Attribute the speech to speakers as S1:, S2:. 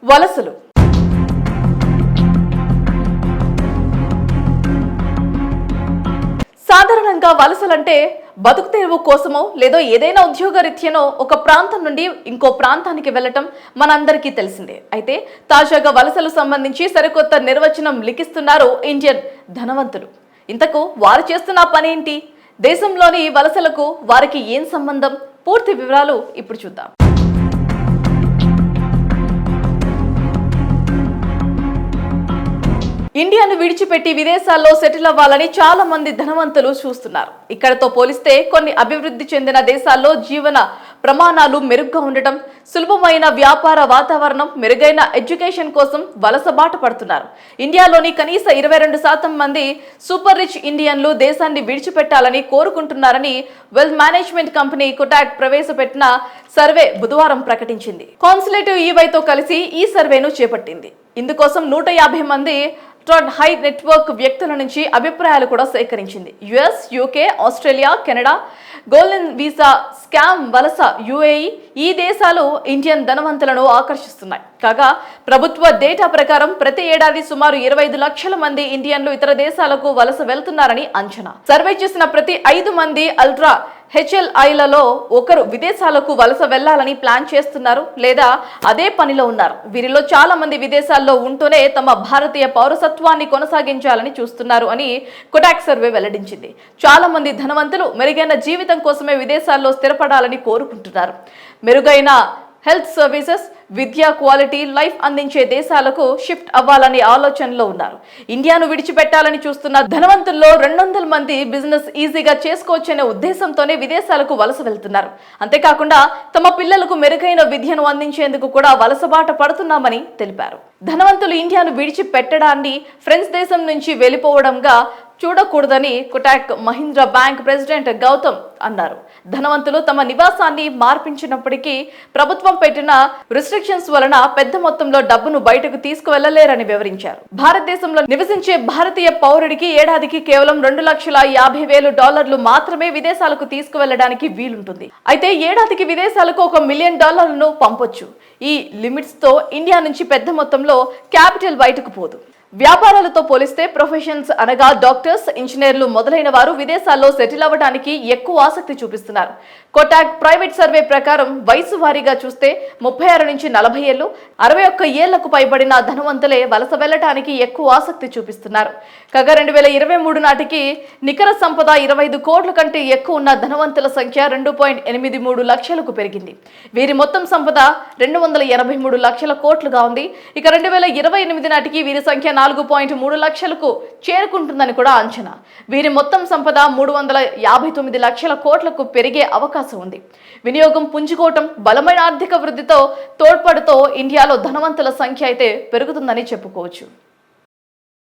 S1: వలసలు. సాధారణంగా వలసలంటే బతుకు తెరువు కోసమో లేదో ఏదైనా ఉద్యోగరీత్యానో ఒక ప్రాంతం నుండి ఇంకో ప్రాంతానికి వెళ్లటం మనందరికీ తెలిసిందే. అయితే తాజాగా వలసలు సంబంధించి సరికొత్త నిర్వచనం లిఖిస్తున్నారు ఇండియన్ ధనవంతులు. ఇంతకు వారు చేస్తున్న పని ఏంటి? దేశంలోని వలసలకు వారికి ఏం సంబంధం? పూర్తి వివరాలు ఇప్పుడు చూద్దాం. ఇండియాను విడిచిపెట్టి విదేశాల్లో సెటిల్ అవ్వాలని చాలా మంది ధనవంతులు చూస్తున్నారు. ఇక్కడతో పోలిస్తే కొన్ని అభివృద్ధి చెందిన దేశాల్లో జీవన ప్రమాణాలు మెరుగ్గా ఉండటం, సులభమైన వ్యాపార వాతావరణం, మెరుగైన ఎడ్యుకేషన్ కోసం వలస బాట పడుతున్నారు. ఇండియాలోని కనీస 22% మంది సూపర్ రిచ్ ఇండియన్లు దేశాన్ని విడిచిపెట్టాలని కోరుకుంటున్నారని వెల్త్ మేనేజ్మెంట్ కంపెనీ కొటాక్ ప్రవేశపెట్టిన సర్వే బుధవారం ప్రకటించింది. కాన్సులేటివ్ ఈవైతో కలిసి ఈ సర్వేను చేపట్టింది. ఇందుకోసం 150 మంది హై నెట్వర్క్ వ్యక్తుల నుంచి అభిప్రాయాలు కూడా సేకరించింది. US, UK, Australia, Canada, golden visa scam వలస యుఏఈ ఈ దేశాలు ఇండియన్ ధనవంతులను ఆకర్షిస్తున్నాయి. కాగా ప్రభుత్వ డేటా ప్రకారం ప్రతి ఏడాది సుమారు 25 లక్షల మంది ఇండియన్లు ఇతర దేశాలకు వలస వెళ్తున్నారని అంచనా. సర్వే చేసిన ప్రతి 5 మంది అల్ట్రా హెచ్ఎల్ఐలలో ఒకరు విదేశాలకు వలస వెళ్లాలని ప్లాన్ చేస్తున్నారు లేదా అదే పనిలో ఉన్నారు. వీరిలో చాలా మంది విదేశాల్లో ఉంటూనే తమ భారతీయ పౌరసత్వాన్ని కొనసాగించాలని చూస్తున్నారు అని కొటాక్ సర్వే వెల్లడించింది. చాలా మంది ధనవంతులు మెరుగైన జీవితం కోసమే విదేశాల్లో స్థిరపడాలని కోరుకుంటున్నారు. మెరుగైన హెల్త్ సర్వీసెస్, విద్య, క్వాలిటీ లైఫ్ అందించే దేశాలకు షిఫ్ట్ అవ్వాలనే ఆలోచనలో ఉన్నారు. ఇండియాను విడిచిపెట్టాలని చూస్తున్న ధనవంతుల్లో 200 మంది బిజినెస్ ఈజీగా చేసుకోవచ్చనే ఉద్దేశంతోనే విదేశాలకు వలస వెళ్తున్నారు. అంతేకాకుండా తమ పిల్లలకు మెరుగైన విద్యను అందించేందుకు కూడా వలసబాట పడుతున్నామని తెలిపారు. ధనవంతులు ఇండియాను విడిచిపెట్టడాన్ని ఫ్రెంచ్ దేశం నుంచి వెళ్ళిపోవడంగా చూడకూడదని కొటాక్ మహీంద్రా బ్యాంక్ ప్రెసిడెంట్ గౌతమ్ అన్నారు. ధనవంతులు తమ నివాసాన్ని మార్పించినప్పటికీ ప్రభుత్వం పెట్టిన రిస్ట్రిక్షన్స్ వలన పెద్ద మొత్తంలో డబ్బును బయటకు తీసుకువెళ్లలేరని వివరించారు. భారతదేశంలో నివసించే భారతీయ పౌరుడికి ఏడాదికి కేవలం $2,50,000 మాత్రమే విదేశాలకు తీసుకువెళ్లడానికి వీలుంటుంది. అయితే ఏడాదికి విదేశాలకు $1 మిలియన్ పంపొచ్చు. ఈ లిమిట్స్ తో ఇండియా నుంచి పెద్ద మొత్తంలో క్యాపిటల్ బయటకు పోదు. వ్యాపారాలతో పోలిస్తే ప్రొఫెషన్స్ అనగా డాక్టర్స్, ఇంజనీర్లు మొదలైన వారు విదేశాల్లో సెటిల్ అవ్వడానికి ఎక్కువ ఆసక్తి చూపిస్తున్నారు. కొటాక్ ప్రైవేట్ సర్వే ప్రకారం వయసు వారీగా చూస్తే 36 నుంచి 40 ఏళ్లు, 61 ఏళ్లకు పైబడిన ధనవంతులే వలస వెళ్లడానికి ఎక్కువ ఆసక్తి చూపిస్తున్నారు. కాగా 2023 నాటికి నికర సంపద 25 కోట్ల కంటే ఎక్కువ ఉన్న ధనవంతుల సంఖ్య 2.83 లక్షలకు పెరిగింది. వీరి మొత్తం సంపద 283 లక్షల కోట్లుగా ఉంది. ఇక 2028 నాటికి వీరి సంఖ్య 4.3 లక్షలకు చేరుకుంటుందని కూడా అంచనా. వీరి మొత్తం సంపద 359 లక్షల కోట్లకు పెరిగే అవకాశం ఉంది. వినియోగం పుంజుకోవటం, బలమైన ఆర్థిక వృద్ధితో తోడ్పడుతో ఇండియాలో ధనవంతుల సంఖ్య అయితే పెరుగుతుందని చెప్పుకోవచ్చు.